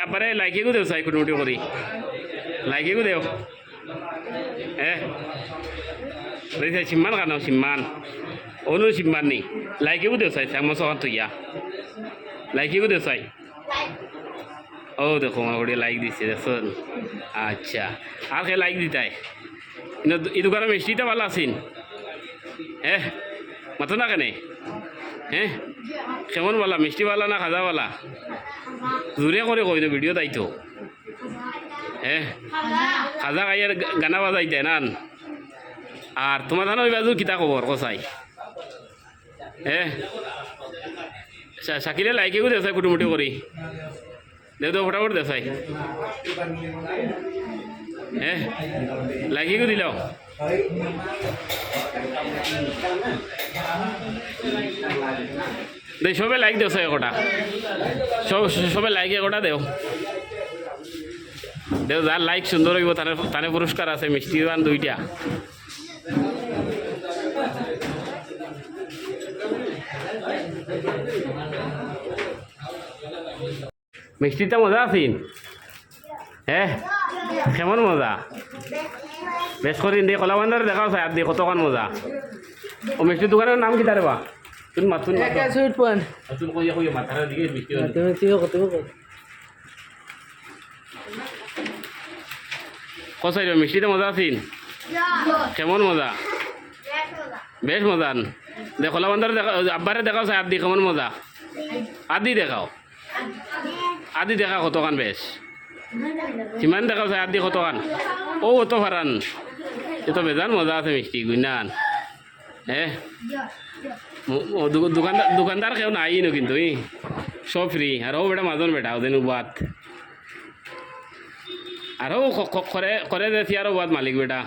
আব্বারে লাইকে দেও চাই কোনো করি লাইকে দেও দেখছে সিম্মান কেন সিম্মান অনু সিম্মান নেই লাইকে দেও চাই চামচ ওখান তুইয়া লাইকে দেও চাই ও দেখো আমার লাইক দিচ্ছে দেখুন আচ্ছা আর কে লাইক দিতাই এই দোকানে মিষ্টিটা ভালো আছেন মাতো না কেনে কেমন বলা মিষ্টিওয়ালা না খাজাওয়ালা জোরে করে কই না ভিডিও তাই তো খাজা খাইয়ার গানা বাজাইতে নান আর তোমার জানো ওই বাজু কিতা খবর কসাই শাকিলে লাইকেও দেখাই কুটুমুটি করি দেও তো ফটাফট দেখাই লাইকেও দিল দেই সবে লাইক দেও একটা সবে লাইক একটা দেও দেও যার লাইক সুন্দর হইব তানে পুরস্কার আছে মিষ্টি পান 2টা মিষ্টিটা মজা আছেন কেমন মজা বেশ করিন দিয়ে কলা বান্ধারে দেখাও চাই আর দিয়ে কতক্ষণ মজা ও মিষ্টির দোকানের নাম কি তারে বা তুমি মাতুন তুমি কই মাথার দিকে মিষ্টি কসাই মিষ্টিটা মজা আছেন কেমন মজা বেশ মজা দেখো কলা বান্ধারে দেখা আব্বারে দেখাও চাই আর দিয়ে কেমন মজা আদি দেখাও আদি দেখা কতক্ষণ বেশ কিমান দেখাও চাই আদি কতক্ষণ ও অত ফারান এত বেজান মজা আছে মিষ্টি গুইনান দোকানদার কেউ নাই নো কিন্তু সব ফ্রি আর ও বেটা মাজন বেটা ওদের বাদ আর ও করে যে আর বাদ মালিক বেটা